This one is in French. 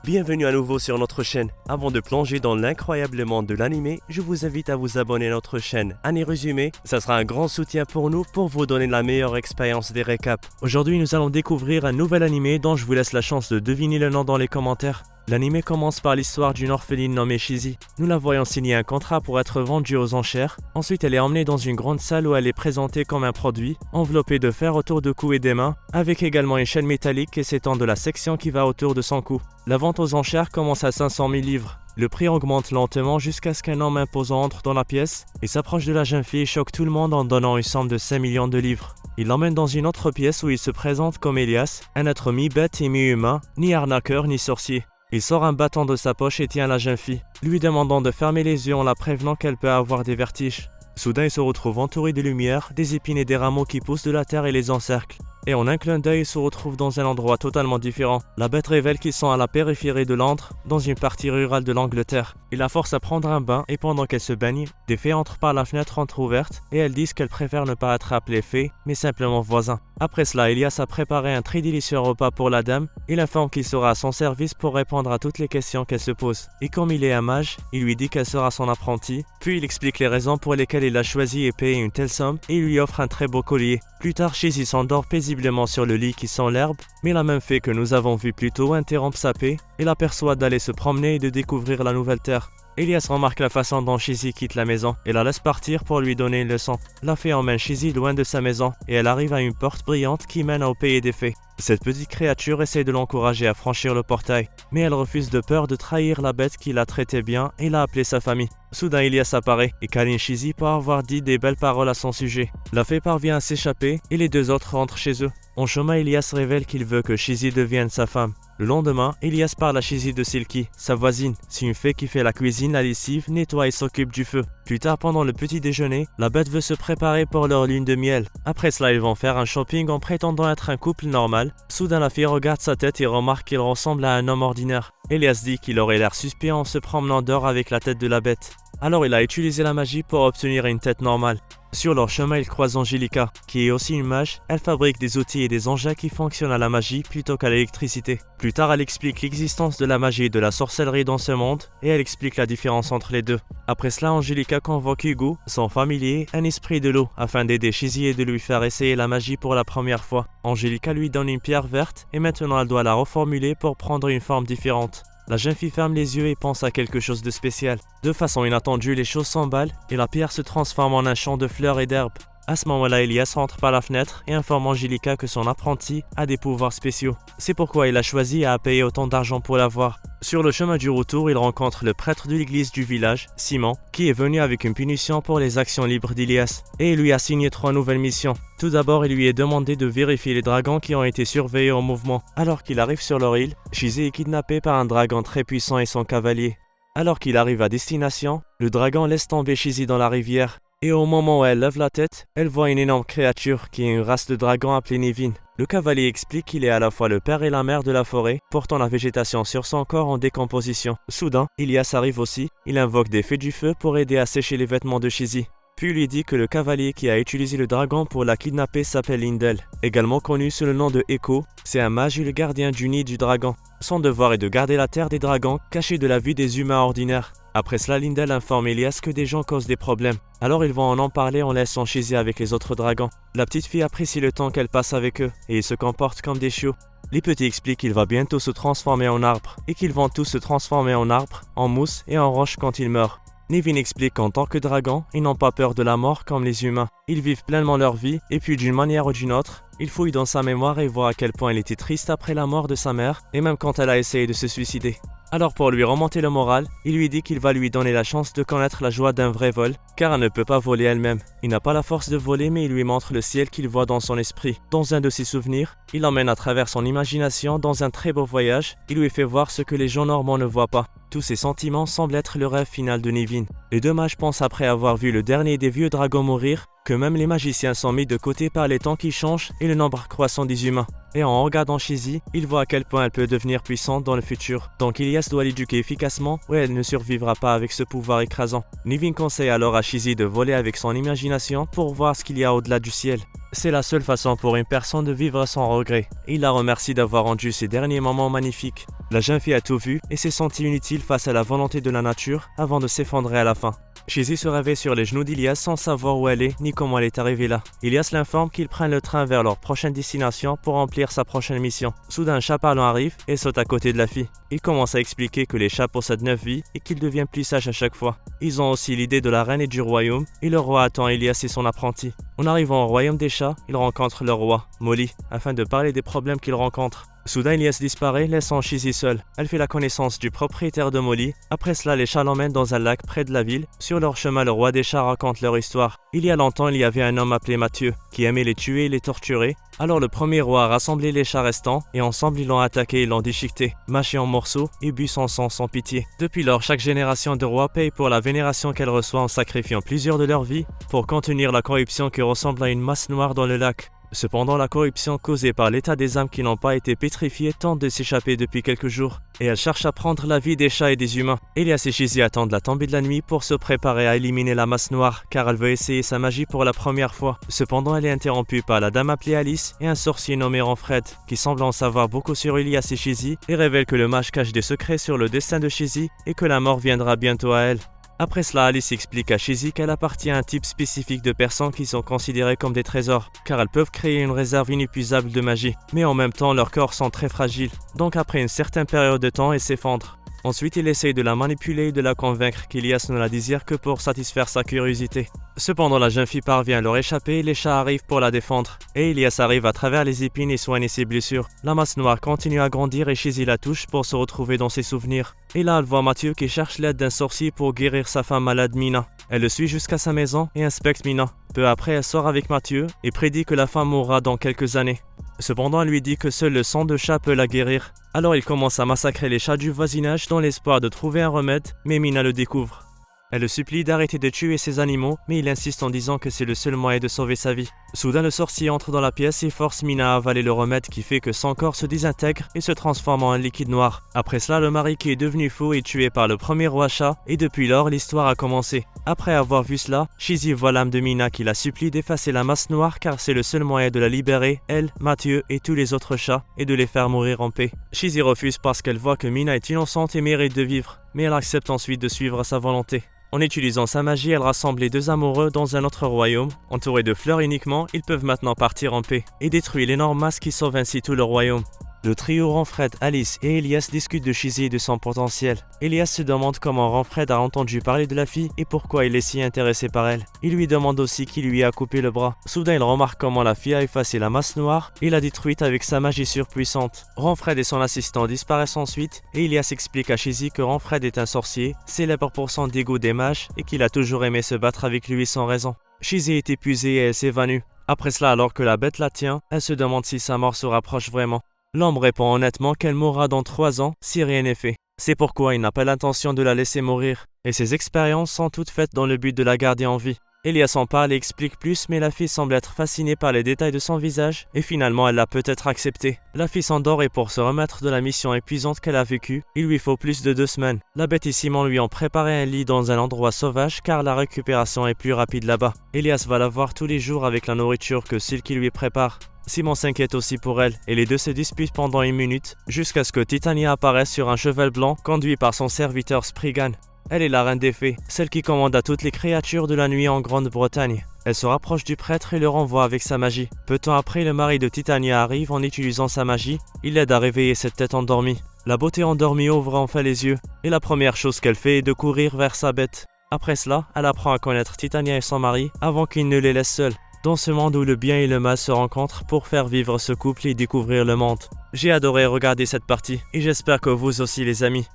Bienvenue à nouveau sur notre chaîne. Avant de plonger dans l'incroyable monde de l'anime, je vous invite à vous abonner à notre chaîne. Année résumé, ça sera un grand soutien pour nous pour vous donner la meilleure expérience des récaps. Aujourd'hui, nous allons découvrir un nouvel anime dont je vous laisse la chance de deviner le nom dans les commentaires. L'anime commence par l'histoire d'une orpheline nommée Shizi. Nous la voyons signer un contrat pour être vendue aux enchères. Ensuite, elle est emmenée dans une grande salle où elle est présentée comme un produit, enveloppé de fer autour du cou et des mains, avec également une chaîne métallique qui s'étend de la section qui va autour de son cou. La vente aux enchères commence à 500 000 livres. Le prix augmente lentement jusqu'à ce qu'un homme imposant entre dans la pièce et s'approche de la jeune fille et choque tout le monde en donnant une somme de 5 millions de livres. Il l'emmène dans une autre pièce où il se présente comme Elias, un être mi-bête et mi-humain, ni arnaqueur ni sorcier. Il sort un bâton de sa poche et tient la jeune fille, lui demandant de fermer les yeux en la prévenant qu'elle peut avoir des vertiges. Soudain, il se retrouve entouré de lumière, des épines et des rameaux qui poussent de la terre et les encerclent. Et en un clin d'œil, il se retrouve dans un endroit totalement différent. La bête révèle qu'ils sont à la périphérie de Londres, dans une partie rurale de l'Angleterre. Il la force à prendre un bain et pendant qu'elle se baigne, des fées entrent par la fenêtre entrouverte et elles disent qu'elles préfèrent ne pas être appelées fées, mais simplement voisins. Après cela, Elias a préparé un très délicieux repas pour la dame. Il informe qu'il sera à son service pour répondre à toutes les questions qu'elle se pose. Et comme il est un mage, il lui dit qu'elle sera son apprentie. Puis il explique les raisons pour lesquelles il a choisi et payé une telle somme et il lui offre un très beau collier. Plus tard, Shizi s'endort paisiblement sur le lit qui sent l'herbe, mais la même fée que nous avons vu plus tôt interrompt sa paix et la persuade d'aller se promener et de découvrir la nouvelle terre. Elias remarque la façon dont Shizi quitte la maison et la laisse partir pour lui donner une leçon. La fée emmène Shizi loin de sa maison et elle arrive à une porte brillante qui mène au pays des fées. Cette petite créature essaie de l'encourager à franchir le portail, mais elle refuse de peur de trahir la bête qui la traitait bien et l'a appelée sa famille. Soudain, Elias apparaît et câline Shizi pour avoir dit des belles paroles à son sujet. La fée parvient à s'échapper et les deux autres rentrent chez eux. En chemin, Elias révèle qu'il veut que Shizi devienne sa femme. Le lendemain, Elias parle à Shizi de Silky, sa voisine. C'est une fée qui fait la cuisine, la lessive, nettoie et s'occupe du feu. Plus tard, pendant le petit déjeuner, la bête veut se préparer pour leur lune de miel. Après cela, ils vont faire un shopping en prétendant être un couple normal. Soudain, la fille regarde sa tête et remarque qu'il ressemble à un homme ordinaire. Elias dit qu'il aurait l'air suspect en se promenant dehors avec la tête de la bête. Alors il a utilisé la magie pour obtenir une tête normale. Sur leur chemin, ils croisent Angelica, qui est aussi une mage. Elle fabrique des outils et des engins qui fonctionnent à la magie plutôt qu'à l'électricité. Plus tard, elle explique l'existence de la magie et de la sorcellerie dans ce monde, et elle explique la différence entre les deux. Après cela, Angelica convoque Hugo, son familier, un esprit de l'eau, afin d'aider Shizi et de lui faire essayer la magie pour la première fois. Angelica lui donne une pierre verte, et maintenant elle doit la reformuler pour prendre une forme différente. La jeune fille ferme les yeux et pense à quelque chose de spécial. De façon inattendue, les choses s'emballent et la pierre se transforme en un champ de fleurs et d'herbes. À ce moment-là, Elias rentre par la fenêtre et informe Angelica que son apprenti a des pouvoirs spéciaux. C'est pourquoi il a choisi et a payé autant d'argent pour l'avoir. Sur le chemin du retour, il rencontre le prêtre de l'église du village, Simon, qui est venu avec une punition pour les actions libres d'Elias, et il lui a signé 3 nouvelles missions. Tout d'abord, il lui est demandé de vérifier les dragons qui ont été surveillés en mouvement. Alors qu'il arrive sur leur île, Shizi est kidnappé par un dragon très puissant et son cavalier. Alors qu'il arrive à destination, le dragon laisse tomber Shizi dans la rivière. Et au moment où elle lève la tête, elle voit une énorme créature qui est une race de dragon appelée Nevin. Le cavalier explique qu'il est à la fois le père et la mère de la forêt, portant la végétation sur son corps en décomposition. Soudain, Elias arrive aussi, il invoque des fées du feu pour aider à sécher les vêtements de Shizi. Puis lui dit que le cavalier qui a utilisé le dragon pour la kidnapper s'appelle Lindel, également connu sous le nom de Echo. C'est un mage et le gardien du nid du dragon. Son devoir est de garder la terre des dragons, cachée de la vue des humains ordinaires. Après cela, Lindel informe Elias que des gens causent des problèmes. Alors ils vont en parler en laissant Shizi avec les autres dragons. La petite fille apprécie le temps qu'elle passe avec eux et ils se comportent comme des chiots. Les petits expliquent qu'il va bientôt se transformer en arbre et qu'ils vont tous se transformer en arbre, en mousse et en roche quand ils meurent. Nevin explique qu'en tant que dragon, ils n'ont pas peur de la mort comme les humains. Ils vivent pleinement leur vie et puis d'une manière ou d'une autre, il fouille dans sa mémoire et voit à quel point il était triste après la mort de sa mère et même quand elle a essayé de se suicider. Alors pour lui remonter le moral, il lui dit qu'il va lui donner la chance de connaître la joie d'un vrai vol, car elle ne peut pas voler elle-même. Il n'a pas la force de voler, mais il lui montre le ciel qu'il voit dans son esprit. Dans un de ses souvenirs, il l'emmène à travers son imagination dans un très beau voyage. Il lui fait voir ce que les gens normaux ne voient pas. Tous ces sentiments semblent être le rêve final de Nevin. Les deux mages pensent après avoir vu le dernier des vieux dragons mourir, que même les magiciens sont mis de côté par les temps qui changent et le nombre croissant des humains. Et en regardant Shizi, il voit à quel point elle peut devenir puissante dans le futur. Donc Elias doit l'éduquer efficacement ou elle ne survivra pas avec ce pouvoir écrasant. Nevin conseille alors à Shizi de voler avec son imagination pour voir ce qu'il y a au-delà du ciel. C'est la seule façon pour une personne de vivre sans regret. Et il la remercie d'avoir rendu ces derniers moments magnifiques. La jeune fille a tout vu et s'est sentie inutile face à la volonté de la nature avant de s'effondrer à la fin. Shizzy se réveille sur les genoux d'Ilias sans savoir où elle est ni comment elle est arrivée là. Ilias l'informe qu'ils prennent le train vers leur prochaine destination pour remplir sa prochaine mission. Soudain, un chat parlant arrive et saute à côté de la fille. Il commence à expliquer que les chats possèdent 9 vies et qu'ils deviennent plus sages à chaque fois. Ils ont aussi l'idée de la reine et du royaume et le roi attend Ilias et son apprenti. En arrivant au royaume des chats, ils rencontrent leur roi, Molly, afin de parler des problèmes qu'ils rencontrent. Soudain, Ilias disparaît, laissant Shizzy seule. Elle fait la connaissance du propriétaire de Molly. Après cela, les chats l'emmènent dans un lac près de la ville. Sur leur chemin, le roi des chats raconte leur histoire. Il y a longtemps, il y avait un homme appelé Mathieu, qui aimait les tuer et les torturer. Alors le premier roi a rassemblé les chats restants, et ensemble ils l'ont attaqué et l'ont déchiqueté, mâché en morceaux et bu son sang sans pitié. Depuis lors, chaque génération de rois paye pour la vénération qu'elle reçoit en sacrifiant plusieurs de leurs vies pour contenir la corruption qui ressemble à une masse noire dans le lac. Cependant, la corruption causée par l'état des âmes qui n'ont pas été pétrifiées tente de s'échapper depuis quelques jours, et elle cherche à prendre la vie des chats et des humains. Elias et Shizzy attendent la tombée de la nuit pour se préparer à éliminer la masse noire, car elle veut essayer sa magie pour la première fois. Cependant, elle est interrompue par la dame appelée Alice et un sorcier nommé Ranfred, qui semble en savoir beaucoup sur Elias et Shizzy, et révèle que le mage cache des secrets sur le destin de Shizzy et que la mort viendra bientôt à elle. Après cela, Alice explique à Shizzy qu'elle appartient à un type spécifique de personnes qui sont considérées comme des trésors, car elles peuvent créer une réserve inépuisable de magie, mais en même temps leurs corps sont très fragiles, donc après une certaine période de temps, elles s'effondrent. Ensuite, il essaye de la manipuler et de la convaincre qu'Elias ne la désire que pour satisfaire sa curiosité. Cependant, la jeune fille parvient à leur échapper et les chats arrivent pour la défendre. Et Elias arrive à travers les épines et soigne ses blessures. La masse noire continue à grandir et Shizzy la touche pour se retrouver dans ses souvenirs. Et là, elle voit Mathieu qui cherche l'aide d'un sorcier pour guérir sa femme malade Mina. Elle le suit jusqu'à sa maison et inspecte Mina. Peu après, elle sort avec Mathieu et prédit que la femme mourra dans quelques années. Cependant, elle lui dit que seul le sang de chat peut la guérir. Alors il commence à massacrer les chats du voisinage dans l'espoir de trouver un remède, mais Mina le découvre. Elle le supplie d'arrêter de tuer ces animaux, mais il insiste en disant que c'est le seul moyen de sauver sa vie. Soudain, le sorcier entre dans la pièce et force Mina à avaler le remède qui fait que son corps se désintègre et se transforme en un liquide noir. Après cela, le mari qui est devenu fou est tué par le premier roi chat et depuis lors, l'histoire a commencé. Après avoir vu cela, Shizzy voit l'âme de Mina qui la supplie d'effacer la masse noire car c'est le seul moyen de la libérer, elle, Mathieu et tous les autres chats, et de les faire mourir en paix. Shizzy refuse parce qu'elle voit que Mina est innocente et mérite de vivre, mais elle accepte ensuite de suivre sa volonté. En utilisant sa magie, elle rassemble les deux amoureux dans un autre royaume. Entourés de fleurs uniquement, ils peuvent maintenant partir en paix et détruire l'énorme masse qui sauve ainsi tout le royaume. Le trio Ranfred, Alice et Elias discutent de Shizzy et de son potentiel. Elias se demande comment Ranfred a entendu parler de la fille et pourquoi il est si intéressé par elle. Il lui demande aussi qui lui a coupé le bras. Soudain, il remarque comment la fille a effacé la masse noire et l'a détruite avec sa magie surpuissante. Ranfred et son assistant disparaissent ensuite et Elias explique à Shizzy que Ranfred est un sorcier, célèbre pour son dégoût des mages et qu'il a toujours aimé se battre avec lui sans raison. Shizzy est épuisée et elle s'évanouit. Après cela, alors que la bête la tient, elle se demande si sa mort se rapproche vraiment. L'homme répond honnêtement qu'elle mourra dans 3 ans si rien n'est fait. C'est pourquoi il n'a pas l'intention de la laisser mourir. Et ses expériences sont toutes faites dans le but de la garder en vie. Elias en parle et explique plus, mais la fille semble être fascinée par les détails de son visage, et finalement elle l'a peut-être accepté. La fille s'endort et pour se remettre de la mission épuisante qu'elle a vécue, il lui faut plus de 2 semaines. La bête et Simon lui ont préparé un lit dans un endroit sauvage car la récupération est plus rapide là-bas. Elias va la voir tous les jours avec la nourriture que celle qui lui prépare. Simon s'inquiète aussi pour elle, et les deux se disputent pendant 1 minute, jusqu'à ce que Titania apparaisse sur un cheval blanc conduit par son serviteur Spriggan. Elle est la reine des fées, celle qui commande à toutes les créatures de la nuit en Grande-Bretagne. Elle se rapproche du prêtre et le renvoie avec sa magie. Peu de temps après, le mari de Titania arrive en utilisant sa magie. Il l'aide à réveiller cette tête endormie. La beauté endormie ouvre enfin les yeux, et la première chose qu'elle fait est de courir vers sa bête. Après cela, elle apprend à connaître Titania et son mari avant qu'il ne les laisse seuls. Dans ce monde où le bien et le mal se rencontrent pour faire vivre ce couple et découvrir le monde. J'ai adoré regarder cette partie et j'espère que vous aussi les amis.